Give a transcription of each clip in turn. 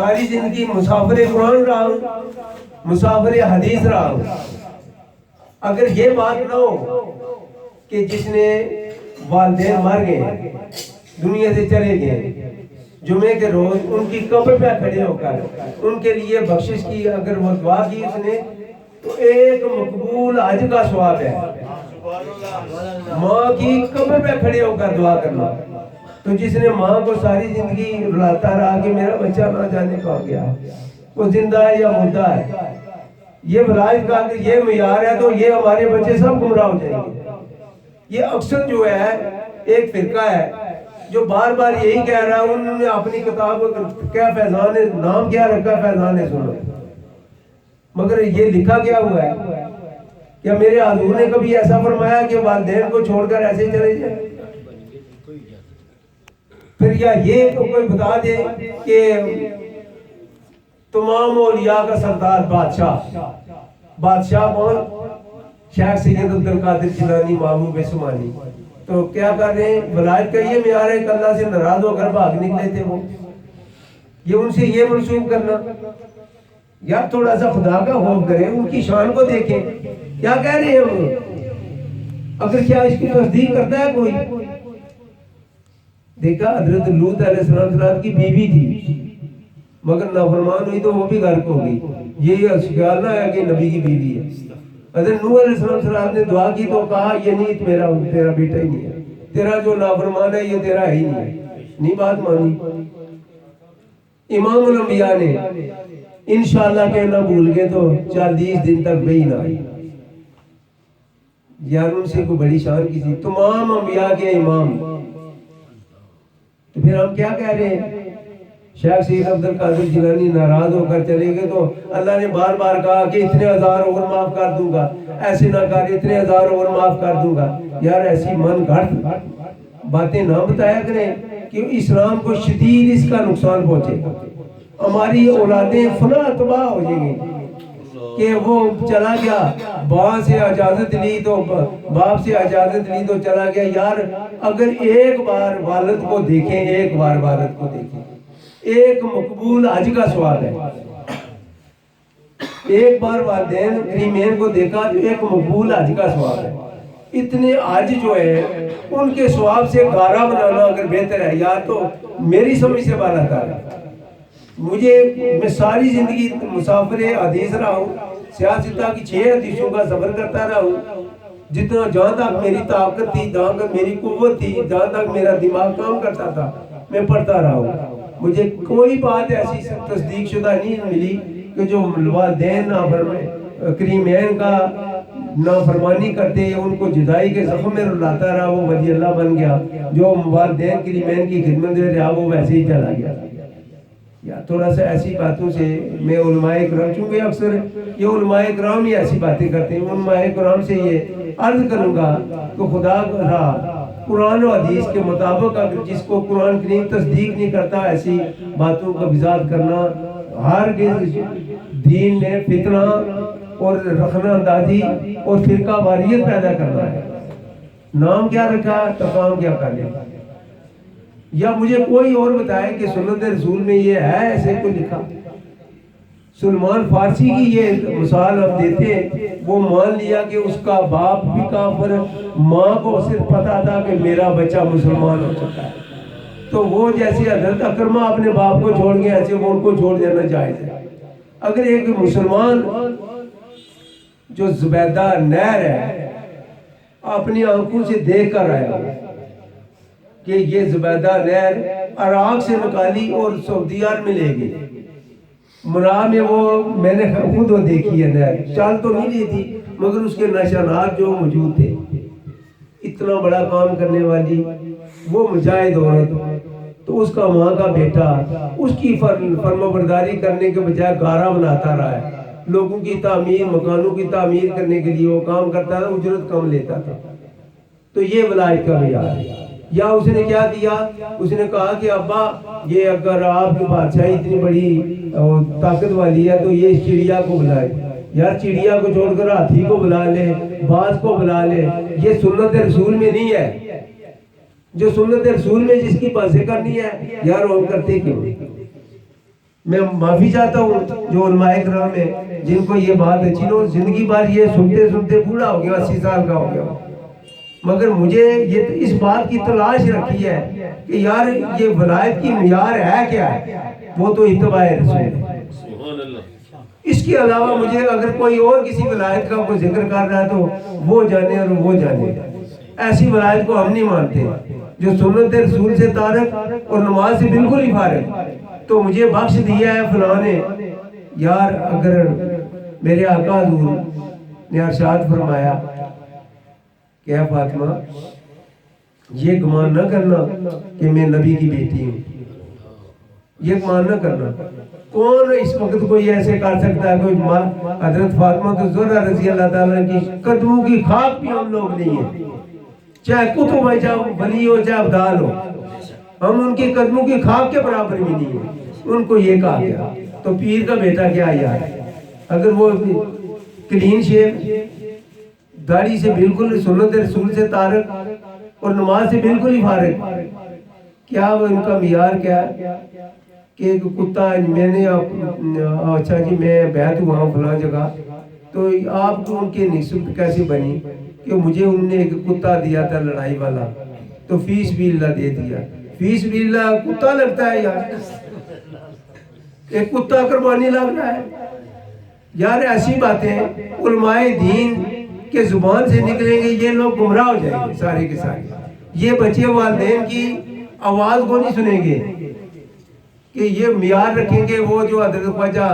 ساری زندگی مسافر قرآن رہا ہوں، مسافر حدیث رہا ہوں۔ اگر یہ بات نہ ہو کہ جس نے والدین مر گئے، دنیا سے چلے گئے، جمعے کے روز ان کی قبر پہ کھڑے ہو کر ان کے لیے بخشش کی، اگر وہ دعا کی اس نے تو ایک مقبول حج کا ثواب ہے۔ ماں کی قبر پہ کھڑے ہو کر دعا کرنا، تو جس نے ماں کو ساری زندگی رلاتا رہا کہ میرا بچہ نہ جانے کہاں گیا، وہ زندہ ہے یا مردہ ہے، یہ برائے کا کہ یہ معیار ہے تو یہ ہمارے بچے سب گمراہ ہو جائیں گے۔ یہ اکثر جو ہے ایک فرقہ ہے جو بار بار یہی کہہ رہا ہے، انہوں نے اپنی کتاب کیا فیضان نام کیا رکھا، فیضان سنو، مگر یہ لکھا کیا ہوا ہے؟ کیا میرے حضور نے کبھی ایسا فرمایا کہ والدین کو چھوڑ کر ایسے چلے جائیں؟ پھر یا یہ تو کوئی بتا دے کہ تمام اولیاء کا سردار بادشاہ کون؟ شیخ سید عبدالقادر جیلانی محبوب سمانی۔ تو کیا کر رہے ہیں؟ ولایت کا یہ معیار ہے کہ اللہ سے ناراض ہو کر بھاگ نکلے تھے وہ، یہ ان سے یہ منسوب کرنا؟ یا تھوڑا سا خدا کا خوف کریں، ان کی شان کو دیکھیں، کیا کہہ رہے ہیں وہ؟ اگر کیا اس کی تصدیق کرتا ہے کوئی؟ دیکھا حضرت لوط علیہ السلام کی بیوی تھی، مگر نافرمان ہوئی تو وہ بھی غرق ہو گئی۔ یہ خیال نہ ہے کہ نبی کی بیوی ہے۔ حضرت نوح علیہ السلام نے دعا کی تو کہا یہ نہیں تیرا بیٹا ہی نہیں ہے، تیرا جو نافرمان ہے یہ تیرا ہی نہیں ہے، نہیں بات مانی۔ امام الانبیاء نے انشاءاللہ کہنا بھول گئے تو 40 دن تک بے ہی نہ آئی، یار ان سے کوئی بڑی شان کی تھی، تمام انبیاء کے امام۔ تو پھر ہم کیا کہہ رہے ہیں؟ شیخ سید عبدالقادر جیلانی ناراض ہو کر چلے گئے تو اللہ نے بار بار کہا کہ اتنے ہزار اور معاف کر دوں گا، ایسے نہ کر، اتنے ہزار اور معاف کر دوں گا۔ یار ایسی من گھڑت باتیں نہ بتایا کریں کہ اسلام کو شدید اس کا نقصان پہنچے، ہماری اولادیں فنا تباہ ہو جائیں گی کہ وہ چلا گیا، باپ سے اجازت لی تو باپ سے اجازت لی تو چلا گیا۔ یار اگر ایک بار والد کو دیکھیں، ایک بار والد کو دیکھیں، ایک مقبول حج کا ثواب ہے۔ ایک بار والدین کریمین کو دیکھا تو ایک مقبول حج کا ثواب ہے۔ اتنے حج جو ہے ان کے ثواب سے گارا بنانا اگر بہتر ہے، یا تو میری سمجھ سے بالا تر ہے۔ میں ساری زندگی مسافر حدیث رہا ہوں، سیاستہ کی 6 حدیثوں کا سفر کرتا رہا ہوں، جتنا جہاں تک میری طاقت تھی، جہاں تک میری قوت تھی، جہاں تک میرا دماغ کام کرتا تھا، میں پڑھتا رہا ہوں۔ مجھے کوئی بات ایسی تصدیق شدہ نہیں ملی کہ جو والدین کریمین کا نافرمانی کرتے ان کو جدائی کے زخم میں رلاتا رہا، وہ ولی اللہ بن گیا، جو والدین کریمین کی خدمت میں رہا وہ ویسے ہی چلا گیا۔ یا تھوڑا سا ایسی باتوں سے میں علماء کرام، چونکہ اکثر یہ علماء کرام ہی ایسی باتیں کرتے ہیں، علماء کرام سے یہ عرض کروں گا کہ خدا کا قرآن و حدیث کے مطابق اگر جس کو قرآن کریم تصدیق نہیں کرتا، ایسی باتوں کا وضاحت کرنا ہرگز دین نے فتنہ اور رخنہ اندازی اور فرقہ واریت پیدا کرنا ہے۔ نام کیا رکھا تو کام کیا کرنے؟ یا مجھے کوئی اور بتائے کہ سنت رسول میں یہ ہے ایسے کو لکھا؟ سلمان فارسی کی یہ مثال ہم دیتے ہیں، وہ مان لیا کہ اس کا باپ بھی کافر، ماں کو صرف پتا تھا کہ میرا بچہ مسلمان ہو چکا ہے، تو وہ جیسے حضرت اکرمہ اپنے باپ کو چھوڑ گئے ایسے وہ ان کو چھوڑ دینا جائز ہے۔ اگر ایک مسلمان جو زبیدہ نہر ہے اپنی آنکھوں سے دیکھ کر آیا کہ یہ زبیدہ نہر عراق سے نکالی اور سعودی عرب میں لے گئی، مراد میں وہ میں نے خود وہ دیکھی ہے نہر، چال تو نہیں دی تھی مگر اس کے نشانات جو موجود تھے۔ اتنا بڑا کام کرنے والی وہ مجاہد عورت، تو اس کا ماں کا بیٹا اس کی فرمانبرداری کرنے کے بجائے گارا بناتا رہا ہے، لوگوں کی تعمیر، مکانوں کی تعمیر کرنے کے لیے وہ کام کرتا تھا، اجرت کم لیتا تھا۔ تو یہ ولایت کا معیار ہے۔ یا اس نے کیا کیا؟ اس نے کہا کہ ابا یہ اگر آپ کی بادشاہی اتنی بڑی طاقت والی ہے تو یہ اس چڑیا کو بلائے، یار چڑیا کو چھوڑ کر ہاتھی کو بلا لے، باز کو بلا لے، یہ سنت رسول میں نہیں ہے۔ جو سنت رسول میں جس کی باتیں کرنی ہے یار وہ کرتے کیوں؟ میں معافی چاہتا ہوں جو علماء کرام ہیں جن کو یہ بات ہے، جنہوں زندگی بھر یہ سنتے سنتے بوڑھا ہو گیا، 80 سال کا ہو گیا، مگر مجھے یہ اس بات کی تلاش رکھی ہے کہ یار یہ ولایت کی معیار ہے کیا ہے؟ وہ تو اتباع رسول ہے۔ اس کے علاوہ مجھے اگر کوئی اور کسی ولایت کا کوئی ذکر کر رہا ہے تو وہ جانے اور وہ جانے، ایسی ولایت کو ہم نہیں مانتے جو سنت رسول سے تارک اور نماز سے بالکل ہی فارغ۔ تو مجھے بخش دیا ہے فلاں نے، یار اگر میرے آقا حضور نے ارشاد فرمایا کہ اے فاطمہ یہ گمان نہ کرنا کہ میں نبی کی بیٹی ہوں، یہ گمان نہ کرنا۔ کون اس وقت کوئی ایسے کر سکتا ہے؟ کوئی حضرت فاطمہ تو زہرا رضی اللہ تعالیٰ کی قدموں کی خاک بھی ہم لوگ نہیں ہیں، چاہے کتب ہو، چاہے ولی ہو، چاہے ابدال ہو، ہم ان کی قدموں کی خاک کے برابر بھی نہیں ہیں۔ ان کو یہ کہا گیا تو پیر کا بیٹا کیا یار، اگر وہ کلین شیو، داڑھی سے بالکل سنت رسول سے تارک اور نماز سے بالکل ہی فارغ، کیا وہ ان کا معیار کیا ہے کہ ایک کتا میں نے اچھا جی میں بیعت ہوا ہوں فلاں جگہ، تو آپ کو ان کے نسبت کیسے بنی کہ مجھے انہوں نے ایک کتا دیا تھا لڑائی والا تو فیس بھی اللہ دے دیا؟ فیس بھی اللہ کتا لگتا ہے یار، ایک کتا قربانی لگ رہا ہے یار۔ ایسی باتیں علماء دین کے زبان سے نکلیں گے یہ لوگ گمراہ ہو جائیں گے سارے کے سارے۔ یہ بچے والدین کی آواز کو نہیں سنیں گے کہ یہ معیار رکھیں گے وہ جو حضرت خواجہ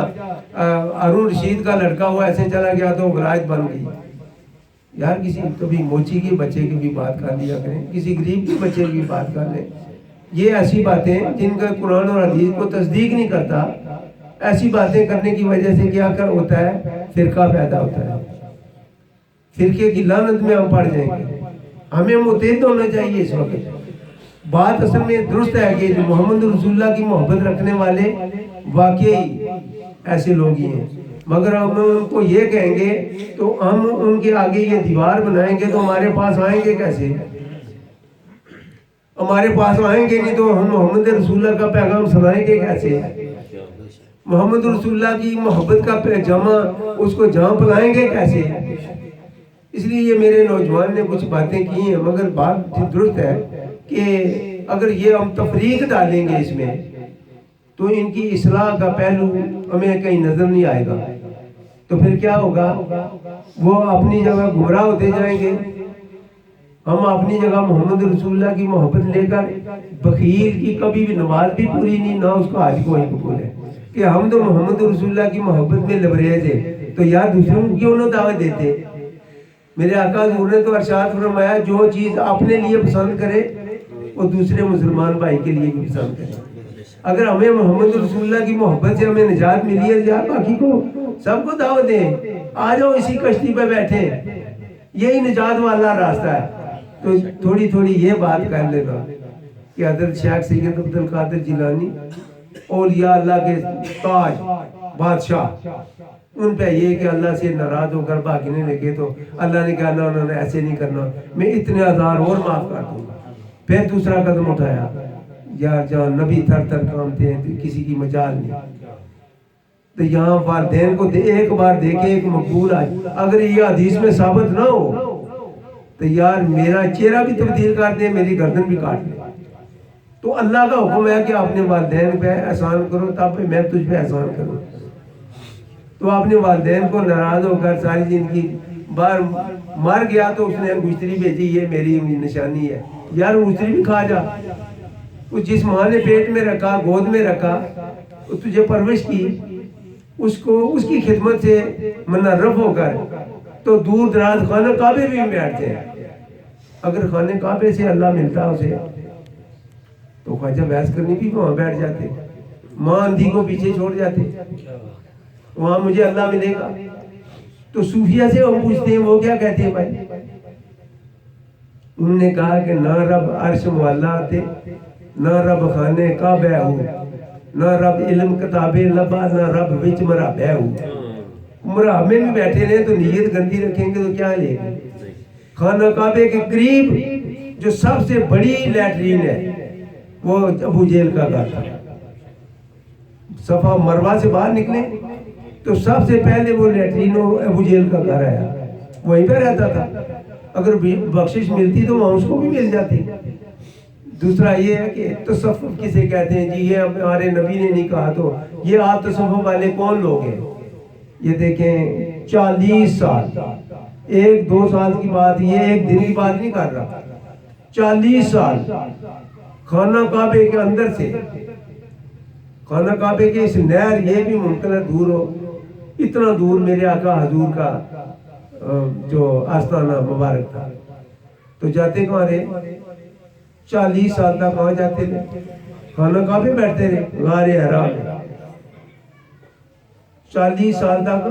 ہارون رشید کا لڑکا ہوا ایسے چلا گیا تو ولایت بن گئی۔ یار کسی کبھی موچی کے بچے کی بھی بات کر لیا کریں، کسی غریب کے بچے کی بھی بات کر لیں۔ یہ ایسی باتیں جن کا قرآن اور حدیث کو تصدیق نہیں کرتا، ایسی باتیں کرنے کی وجہ سے کیا کر ہوتا ہے؟ فرقہ پیدا ہوتا ہے، فرقے کی لعنت میں ہم پڑ جائیں گے۔ ہمیں متحد ہونا چاہیے اس وقت۔ بات اصل میں درست ہے کہ محمد رسول اللہ کی محبت رکھنے والے واقعی ایسے لوگ ہی ہیں، مگر ہم ان کو یہ کہیں گے تو ہم ان کے آگے یہ دیوار بنائیں گے تو ہمارے پاس آئیں گے کیسے؟ ہمارے پاس آئیں گے نہیں تو ہم محمد رسول اللہ کا پیغام سنائیں گے کیسے؟ محمد رسول اللہ کی محبت کا جامع اس کو جہاں پلائیں گے کیسے؟ اس لیے یہ میرے نوجوان نے کچھ باتیں کی ہیں، مگر بات درست ہے کہ اگر یہ ہم تفریق ڈالیں گے اس میں تو ان کی اصلاح کا پہلو ہمیں کہیں نظر نہیں آئے گا، تو پھر کیا ہوگا؟ وہ اپنی جگہ گمراہ ہوتے جائیں گے، ہم اپنی جگہ محمد رسول اللہ کی محبت لے کر بخیل کی کبھی بھی نماز بھی پوری نہیں، نہ اس کا حج کوئی قبول ہے کہ ہم تو محمد رسول اللہ کی محبت میں لبریز ہیں، تو یار دوسروں کو کیوں نہ دعوت دیتے؟ میرے آقا حضور نے تو ارشاد فرمایا جو چیز اپنے لیے پسند کرے وہ دوسرے مسلمان بھائی کے لیے بھی پسند کرے۔ اگر ہمیں محمد رسول اللہ کی محبت سے ہمیں نجات ملی ہے، یار باقی کو سب کو دعوت دیں، آ جاؤ اسی کشتی پہ بیٹھے، یہی نجات والا راستہ ہے۔ تو تھوڑی تھوڑی یہ بات کر لینا کہ حضرت شیخ سید عبد القادر جیلانی اولیاء اللہ کے تاج بادشاہ، ان پہ یہ کہ اللہ سے ناراض ہو کر بھاگنے لگے تو اللہ نے کہا نہ انہوں نے ایسے نہیں کرنا، میں اتنے ہزار اور معاف کر دوں گا۔ پھر دوسرا قدم اٹھایا، یار جہاں نبی تھر تھر کامتے ہیں تو کسی کی مجال نہیں، تو یہاں والدین کو ایک بار دیکھیں ایک مقبول آج، اگر یہ حدیث میں ثابت نہ ہو تو یار میرا چہرہ بھی تبدیل کر دیں، میری گردن بھی کاٹ دیں۔ تو اللہ کا حکم ہے کہ اپنے والدین پہ احسان کرو تب میں تجھ پہ احسان کروں۔ تو اپنے والدین کو ناراض ہو کر ساری زندگی بار مر گیا تو اس نے گشتری بھیجی، یہ میری نشانی ہے، یار گشتری بھی کھا جا۔ اس جس ماں نے پیٹ میں رکھا، گود میں رکھا، تجھے پرورش کی، اس کو اس کی خدمت سے منرف ہو کر تو دور دراز خانہ کعبے بھی بیٹھتے ہیں۔ اگر خانہ کعبے سے اللہ ملتا اسے تو خواجہ بحث کرنی بھی وہاں بیٹھ جاتے، ماں اندھی کو پیچھے چھوڑ جاتے، وہاں مجھے اللہ ملے گا۔ تو صوفیہ سے ہم پوچھتے ہیں وہ کیا کہتے ہیں بھائی؟ انہوں نے کہا کہ نہ رب عرش معلا آتے، نہ رب خانے کعبہ ہو، نہ رب علم کتابیں لبا، نہ رب وچ مرابع ہو۔ مرابع میں بیٹھے رہے تو نیت گندی رکھیں گے تو کیا لے گا؟ خانہ کعبے کے قریب جو سب سے بڑی لیٹرین ہے وہ ابو جہل کا گھر تھا، صفا مروہ سے باہر نکلے تو سب سے پہلے وہ لیٹرینو ابو جہل کا گھر آیا، وہیں پہ رہتا تھا، اگر بخشش ملتی تو وہاں اس کو بھی مل جاتی۔ دوسرا یہ ہے کہ تصوف کسے کہتے ہیں؟ جی یہ ہمارے نبی نے نہیں کہا تو یہ آپ تصوف والے کون لوگ ہیں؟ یہ دیکھیں 40 سال، 1-2 سال کی بات، یہ ایک دن کی بات نہیں کر رہا، 40 سال خانہ کعبے کے اندر سے خانہ کعبے کے اس نہر، یہ بھی ممکن ہے دور ہو، اتنا دور میرے آقا حضور کا جو آستانہ مبارک تھا، تو جاتے کہاں رہے؟ 40 سال تک کہاں جاتے تھے؟ خانہ کعبے بیٹھتے رہے غار حرا میں، 40 سال تک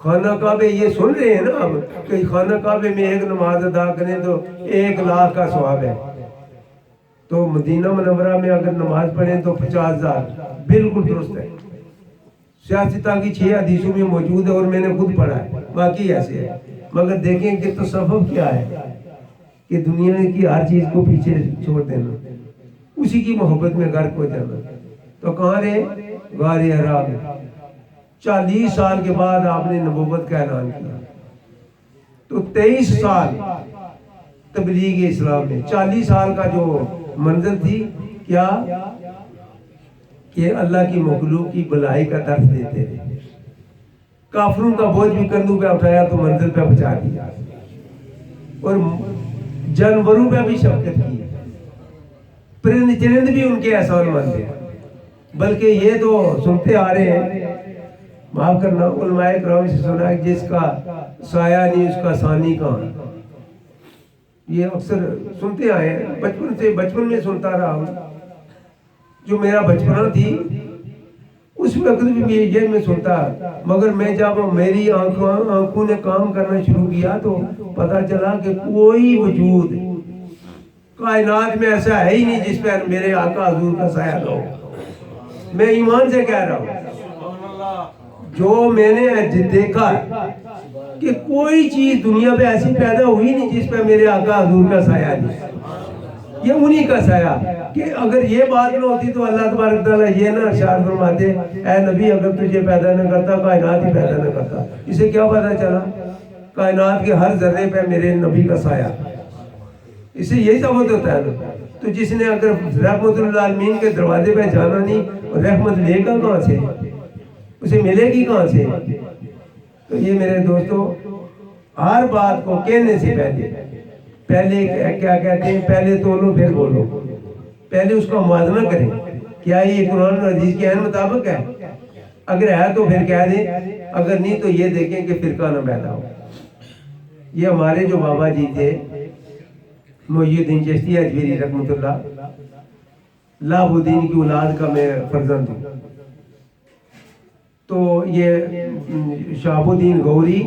خانہ کعبے۔ یہ سن رہے ہیں نا اب کہ خانہ کعبے میں ایک نماز ادا کریں تو 1 لاکھ کا ثواب ہے، تو مدینہ منورہ میں اگر نماز پڑھیں تو 50,000، بالکل درست ہے۔ سیاستہ کی 6 حدیثوں میں موجود ہے اور میں نے خود پڑھا ہے، باقی ایسے ہے۔ مگر دیکھیں کہ تصوف کیا ہے کہ دنیا کی ہر چیز کو پیچھے چھوڑ دینا، اسی کی محبت میں غرق ہو جانا۔ تو کہاں رہے؟ غار حرا میں۔ 40 سال کے بعد آپ نے نبوت کا اعلان کیا، تو 23 سال تبلیغ اسلام میں، 40 سال کا جو منزل تھی کیا کہ اللہ کی مخلوق کی بلائی کا درس دیتے رہے، کافروں کا بوجھ بھی کندھوں پہ اٹھایا تو منزل پہ پہنچا دیا، اور جانوروں پہ بھی شفقت کی، پرند چرند بھی ان کے احسان مند ہیں۔ بلکہ یہ تو سنتے آ رہے ہیں، معاف کرنا علماء کرام سے سنا ہے، جس کا سایہ نہیں اس کا ثانی کہاں، یہ اکثر سنتے آئے ہیں، بچپن میں سنتا رہا ہوں۔ جو میرا بچپنا تھی اس وقت بھی یہ میں سنتا، مگر میں جب میری آنکھوں نے کام کرنا شروع کیا تو پتا چلا کہ کوئی وجود کائنات میں ایسا ہے ہی نہیں جس پہ میرے آقا حضور کا سایہ ہو۔ میں ایمان سے کہہ رہا ہوں، جو میں نے دیکھا کہ کوئی چیز دنیا پہ ایسی پیدا ہوئی نہیں جس پہ میرے آقا حضور کا سایہ نہیں، یہ انہی کا سایہ۔ کہ اگر یہ بات نہ ہوتی تو اللہ تبارک تعالیٰ یہ نہ ارشاد فرماتے اے نبی اگر تجھے پیدا نہ کرتا کائنات ہی پیدا نہ کرتا۔ اسے کیا پتا چلا؟ کائنات کے ہر ذرے پہ میرے نبی کا سایہ، اسے یہی ثابت ہوتا ہے نا۔ تو جس نے اگر رحمت اللہ عالمین کے دروازے پہ جانا نہیں، رحمت لے گا کہاں سے؟ اسے ملے گی کہاں سے؟ تو یہ میرے دوستو، ہر بات کو کہنے سے پہلے کیا کہتے ہیں؟ پہلے تولو پھر بولو، پہلے اس کا موازنہ کریں، کیا یہ قرآن اور حدیث کے عین مطابق ہے؟ اگر ہے تو پھر کہہ دیں، اگر نہیں تو یہ دیکھیں کہ فرقہ نہ پیدا ہو۔ یہ ہمارے جو بابا جی تھے محی الدین چشتی اجمیری رحمۃ اللہ، لاب الدین کی اولاد کا میں فرزند ہوں، تو یہ شہاب الدین غوری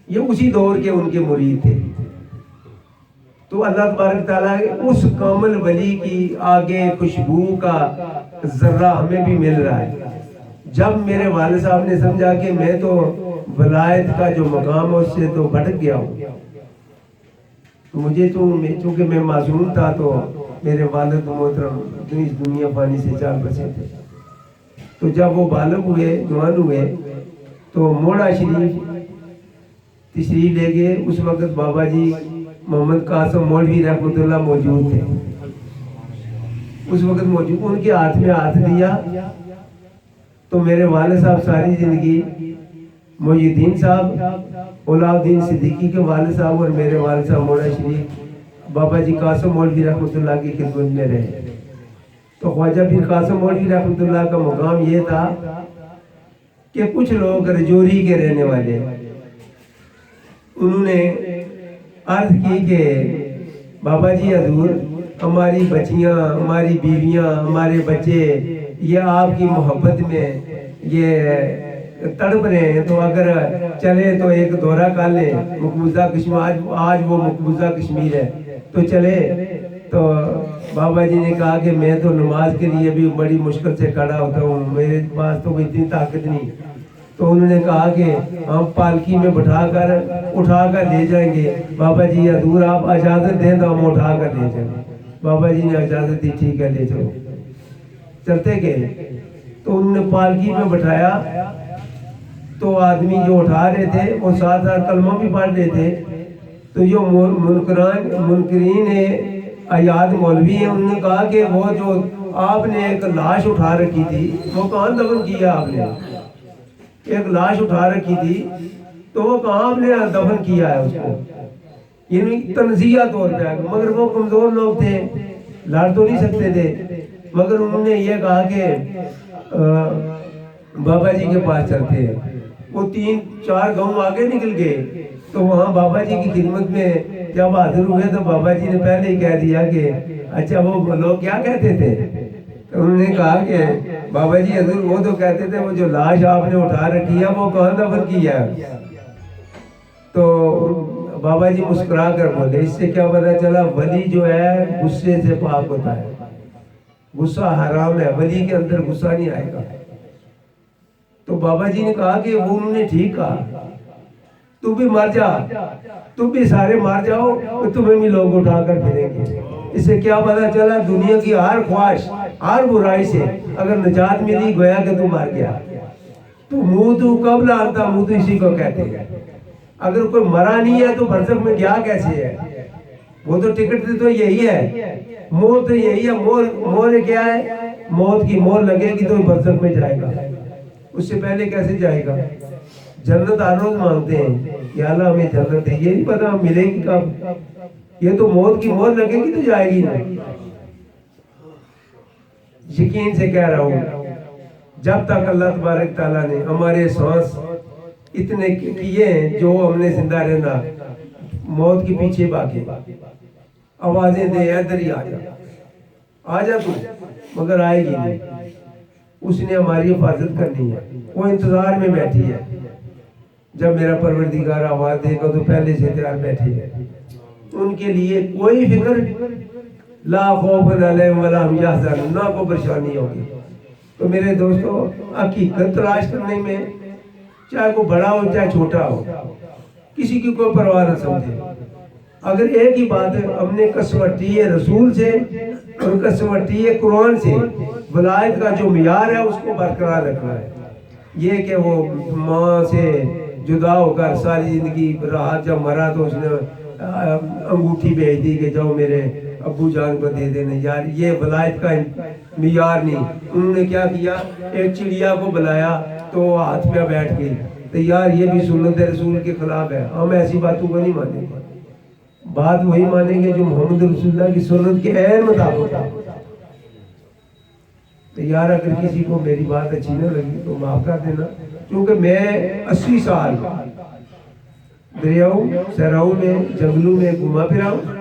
یہ اسی دور کے ان کے مرید تھے۔ تو اللہ تبارک تعالیٰ اس کامل ولی کی آگے خوشبو کا ذرہ ہمیں بھی مل رہا ہے۔ جب میرے والد صاحب نے سمجھا کہ میں تو ولایت کا جو مقام ہے اس سے تو بھٹک گیا ہوں، تو مجھے چونکہ میں معصوم تھا تو میرے والد محترم جو اس دنیا فانی سے چال بسے تھے، تو جب وہ بالغ ہوئے، جوان ہوئے، تو موڑا شریف تشریف لے گئے۔ اس وقت بابا جی محمد قاسم مولوی رحمۃ اللہ موجود تھے، اس وقت موجود، ان کے ہاتھ میں ہاتھ دیا تو میرے والد صاحب ساری زندگی محی الدین صاحب علاء الدین صدیقی کے والد صاحب اور میرے والد صاحب مولا شریف بابا جی قاسم مولوی رحمۃ اللہ کی خدمت میں رہے۔ تو خواجہ پیر قاسم مولوی رحمۃ اللہ کا مقام یہ تھا کہ کچھ لوگ رجوری کے رہنے والے، انہوں نے عرض کی کہ بابا جی حضور ہماری بچیاں، ہماری بیویاں، ہمارے بچے یہ آپ کی محبت میں یہ تڑپ رہے ہیں، تو اگر چلے تو ایک دورہ کر لیں مقبوضہ کشمیر، آج وہ مقبوضہ کشمیر ہے تو چلے۔ تو بابا جی نے کہا کہ میں تو نماز کے لیے بھی بڑی مشکل سے کھڑا ہوتا ہوں، میرے پاس تو اتنی طاقت نہیں۔ تو انہوں نے کہا کہ ہم پالکی میں بٹھا کر اٹھا کر لے جائیں گے۔ بابا جی حضور آپ اجازت دیں تو ہم اٹھا کر لے جائیں گے۔ بابا جی نے اجازت دی، ٹھیک ہے لے جاؤ۔ چلتے گئے تو انہوں نے پالکی میں بٹھایا، تو آدمی جو اٹھا رہے تھے وہ ساتھ ساتھ کلمہ بھی پڑھ رہے تھے، تو جو منکرین ایاد مولوی ہیں انہوں نے کہا کہ وہ جو آپ نے ایک لاش اٹھا رکھی تھی وہ کہاں دفن کیا؟ آپ نے ایک لاش اٹھا رکھی تھی تو وہ کہاں آپ نے دفن کیا ہے اس کو؟ یعنی تنزیہ طور پہ، مگر وہ کمزور لوگ تھے، لڑ تو نہیں سکتے تھے، مگر انہوں نے یہ کہا کہ بابا جی کے پاس چلتے ہیں۔ وہ 3-4 گاؤں آگے نکل گئے تو وہاں بابا جی کی خدمت میں جب حاضر ہوئے تو بابا جی نے پہلے ہی کہہ دیا کہ اچھا وہ لوگ کیا کہتے تھے؟ تو انہوں نے کہا کہ بابا جی حضور وہ تو کہتے تھے وہ جو لاش آپ نے اٹھا رکھی ہے وہ کہاں دفن کیا ہے؟ تو بابا جی مسکرا کر بولے اس سے کیا پتا چلا ولی جو ہے غصے سے پاک ہوتا ہے، غصہ حرام ہے، ولی کے اندر غصہ نہیں آئے گا۔ تو بابا جی نے کہا کہ وہ انہوں نے ٹھیک کہا، تو بھی مر جا، تو بھی سارے مر جاؤ تو تمہیں بھی لوگ اٹھا کر پھریں گے۔ اس سے کیا پتا چلا دنیا کی ہر خواہش، ہر برائی سے اگر نجات ملی گویا کہ تو مر گیا۔ تو منہ تو قبل آتا، منہ تو اسی کو کہتے ہیں۔ اگر کوئی مرا نہیں ہے تو برزخ میں گیا کیسے ہے؟ وہ تو ٹکٹ تو یہی ہے، موت تو یہی ہے، مور کیا ہے؟ موت کی مور لگے گی تو برزخ میں جائے گا، اس سے پہلے کیسے جائے گا؟ جنت ہر روز مانگتے ہیں یا اللہ ہمیں جنت ہے، یہ نہیں پتا ملے گی کب، یہ تو موت کی مور لگے گی تو جائے گی نا۔ یقین سے کہہ رہا ہوں جب تک اللہ تبارک تعالیٰ نے ہمارے سانس اتنے کیے ہیں جو ہم نے زندہ رہنا، موت کے پیچھے بھاگے، آوازیں دے ادھر ہی آ جا تو، مگر آئے گی نہیں۔ اس نے ہماری حفاظت کرنی ہے، وہ انتظار میں بیٹھی ہے، جب میرا پروردگار آواز دے گا تو پہلے سے تیار بیٹھے ہیں۔ ان کے لیے کوئی فکر، لا خوف علیہم ولا هم یحزنون، نہ کو پریشانی ہوگی۔ تو میرے دوستو حقیقت تلاش کرنے میں چاہے وہ بڑا ہو چاہے چھوٹا ہو، کسی کی کوئی پرواہ نہ سمجھے۔ اگر ایک ہی بات ہے، ہم نے کسوٹی رسول سے اور کسوٹی قرآن سے ولایت کا جو معیار ہے اس کو برقرار رکھنا ہے۔ یہ کہ وہ ماں سے جدا ہو کر ساری زندگی رہا، جب مرا تو اس نے انگوٹھی بھیج دی کہ جاؤ میرے ابو جان کو دے دینا، یار یہ ولایت کا معیار نہیں۔ انہوں نے کیا کیا، ایک چڑیا کو بلایا تو ہاتھ پہ بیٹھ گئی، تو یار یہ بھی سنت رسول کے خلاف ہے، ہم ایسی باتوں کو نہیں مانیں گے۔ بات وہی مانیں گے جو محمد رسول اللہ کی سنت کے عین مطابق۔ تو یار اگر کسی کو میری بات اچھی نہ لگی تو معاف کر دینا، کیونکہ میں 80 سال دریاؤں صحراؤں میں جنگلوں میں گھوما پھرا ہوں۔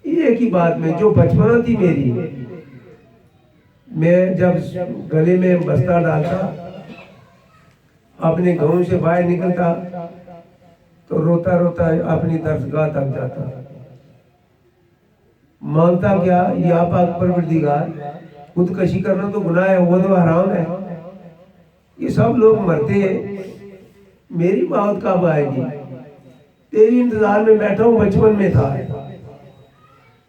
ایک ہی بات میں جو بچپنا تھی میری، میں جب گلے میں بستہ ڈالتا اپنے گھروں سے باہر نکلتا تو روتا روتا اپنی درسگاہ تک جاتا، مانگتا کیا، یا پاک پروردگار خودکشی کرنا تو گناہ ہے، وہ تو حرام ہے، یہ سب لوگ مرتے ہیں، میری موت کب آئے گی؟ تیری انتظار میں بیٹھا ہوں۔ بچپن میں تھا،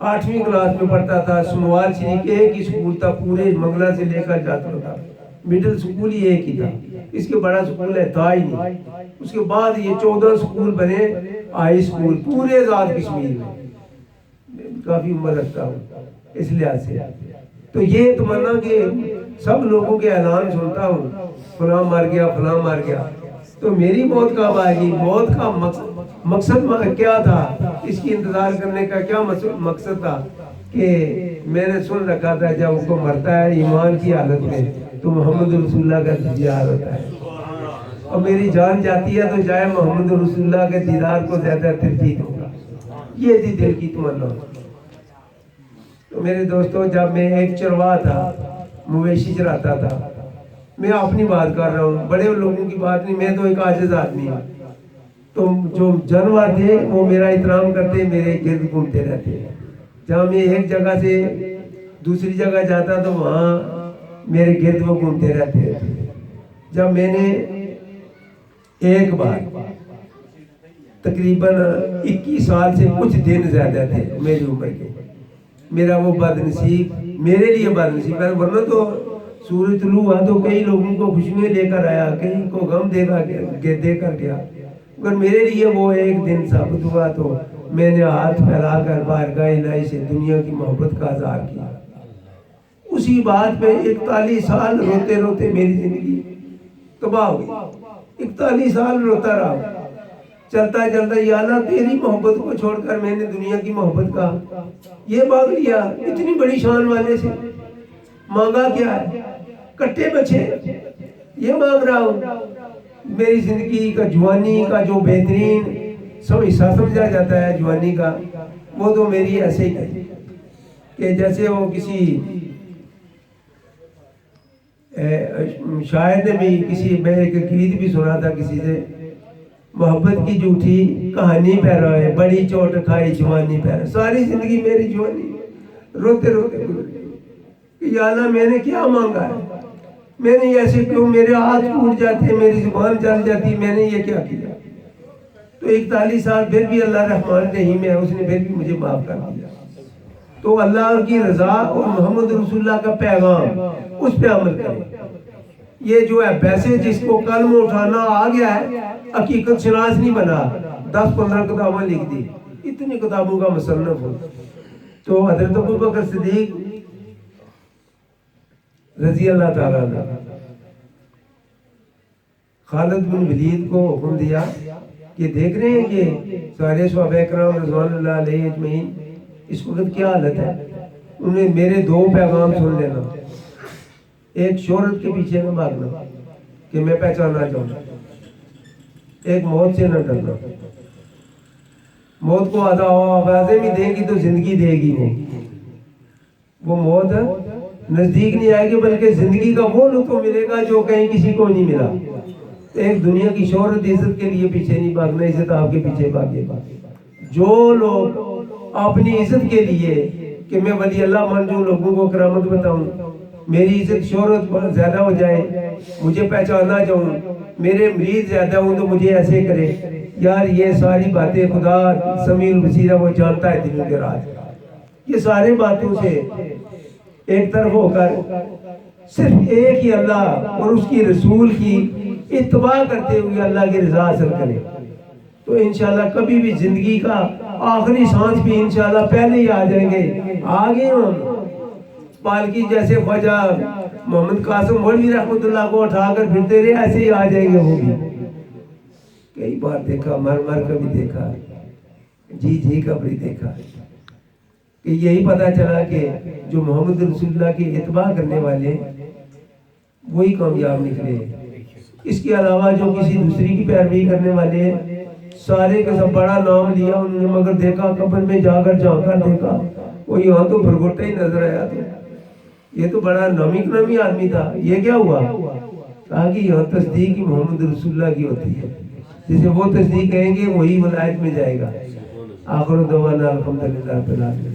8ویں کلاس میں پڑھتا تھا، سنوال شریف ایک ہی سکول تھا، پورے منگلہ سے لے کر جاتا تھا، مڈل سکول ہی ایک ہی تھا، اس کے بڑا سکول ہے تھا ہی نہیں۔ اس کے بعد یہ 14 سکول بنے، ہائی سکول پورے آزاد کشمیر میں، کافی عمر رکھتا ہوں اس لحاظ سے۔ تو یہ تمنا کہ سب لوگوں کے اعلان سنتا ہوں، فلاں مر گیا فلاں مر گیا، تو میری موت کب آئے گی؟ موت کا مقصد کیا تھا؟ اس کی انتظار کرنے کا کیا مقصد تھا؟ کہ میں نے سن رکھا تھا جب اس کو مرتا ہے ایمان کی حالت میں تو محمد رسول اللہ کا دیدار ہوتا ہے، اور میری جان جاتی ہے تو جائے محمد رسول اللہ کے دیدار کو زیادہ ترجیح دوں گا۔ یہ تھی دل کی تمنا۔ تو میرے دوستو جب میں ایک چرواہ تھا، مویشی چراتا تھا، میں اپنی بات کر رہا ہوں، بڑے لوگوں کی بات نہیں، میں تو ایک عاجز آدمی ہوں۔ تو جو جانور تھے وہ میرا احترام کرتے، میرے گرد گھومتے رہتے، جہاں میں ایک جگہ سے دوسری جگہ جاتا تو وہاں میرے گرد وہ گھومتے رہتے۔ جب میں نے ایک بار تقریباً 21 سال سے کچھ دن زیادہ تھے میری عمر کے، میرا وہ بد نصیب میرے لیے بد نصیب ہے، ورنہ تو سورج طلوع ہوا تو کئی لوگوں کو خوشیاں لے کر آیا، کئی کو غم دے کر گیا، مگر میرے لیے وہ ایک دن ثابت ہوا تو میں نے ہاتھ پھیلا کر بارگاہ الہی سے دنیا کی محبت کا اظہار کیا۔ اسی بات پہ 41 سال روتے روتے میری زندگی تباہ ہوئی، 41 سال روتا رہا، چلتا چلتا، یا اللہ تیری محبت کو چھوڑ کر میں نے دنیا کی محبت کا یہ مانگ لیا، اتنی بڑی شان والے سے مانگا کیا ہے؟ کٹے بچے یہ مانگ رہا ہوں۔ میری زندگی کا جوانی کا جو بہترین حصہ سمجھا جاتا ہے جوانی کا، وہ تو میری ایسے ہی ہے کہ جیسے وہ کسی شاعر نے بھی میں ایک گیت بھی سنا تھا کسی سے، محبت کی جھوٹی کہانی پہ رہے، بڑی چوٹ کھائی جوانی پہ رہے۔ ساری زندگی میری جوانی روتے روتے کہ یا اللہ میں نے کیا مانگا ہے، میں نے ایسے کیوں، میرے ہاتھ ٹوٹ جاتے، میری زبان جل جاتی، میں نے یہ کیا کیا؟ تو 41 سال پھر بھی اللہ رحمان رحیم ہے، اس نے پھر بھی مجھے معاف کر دیا۔ تو اللہ کی رضا اور محمد رسول اللہ کا پیغام، اس پہ عمل کریں۔ یہ جو ہے ویسے جس کو کلمہ اٹھانا آ گیا ہے، حقیقت شناس نہیں بنا، 10-15 کتابیں لکھ دی، اتنی کتابوں کا مصنف ہو۔ تو حضرت ابوبکر صدیق رضی اللہ تعالیٰ عنہ خالد بن ولید کو حکم دیا کہ دیکھ رہے ہیں کہ سارے صحابہ کرام رضوان اللہ علیہ اجمعین اس وقت کیا حالت ہے، انہیں میرے 2 پیغام سن لینا، ایک شہرت کے پیچھے نہ بھاگنا کہ میں پہچانا چاہوں، ایک موت سے نہ ڈرنا۔ موت کو آوازیں بھی دے گی تو زندگی دے گی، وہ موت نزدیک نہیں آئے گی، بلکہ زندگی کا وہ لطف ملے گا جو کہیں کسی کو نہیں ملا۔ ایک دنیا کی شہرت عزت کے لیے پیچھے نہیں بھاگنا، عزت آپ کے پیچھے بھاگے گا۔ جو لوگ اپنی عزت کے لیے کہ میں ولی اللہ مان جاؤں، لوگوں کو کرامت بتاؤں، میری عزت شہرت بہت زیادہ ہو جائے، مجھے پہچانا چاہوں، میرے مرید زیادہ ہوں تو مجھے ایسے کرے، یار یہ ساری باتیں خدا سمیع البصیر ہے، وہ جانتا ہے دلوں کے راز۔ یہ سارے باتوں سے ایک طرف ہو کر صرف ایک ہی اللہ اور اس کی رسول کی اتباع کرتے ہوئے اللہ کی رضا حاصل کرے تو انشاءاللہ کبھی بھی زندگی کا آخری سانس بھی انشاءاللہ پہلے ہی آ جائیں گے۔ آگے ہم پالکی جیسے خواجہ محمد قاسم مولوی رحمۃ اللہ کو اٹھا کر پھرتے رہے، ایسے ہی آ جائیں گے وہ بھی۔ کئی بار دیکھا، مر مر کا بھی دیکھا، جی جی کا بھی دیکھا، کہ یہی پتا چلا کہ جو محمد رسول اللہ کی اتباع کرنے والے وہی کامیاب نکلے۔ اس کے علاوہ جو کسی دوسری کی پیروی کرنے والے سارے کا سب بڑا نام لیا انہوں نے، مگر دیکھا قبر میں جا کر دیکھا وہ یہاں تو بھرگوٹا ہی نظر آیا، تو یہ تو بڑا نامی آدمی تھا، یہ کیا ہوا؟ کہا کہ یہاں تصدیق ہی محمد رسول اللہ کی ہوتی ہے، جسے وہ تصدیق کہیں گے وہی ولایت میں جائے گا۔ آخر دعوانا الحمدللہ رب العالمین۔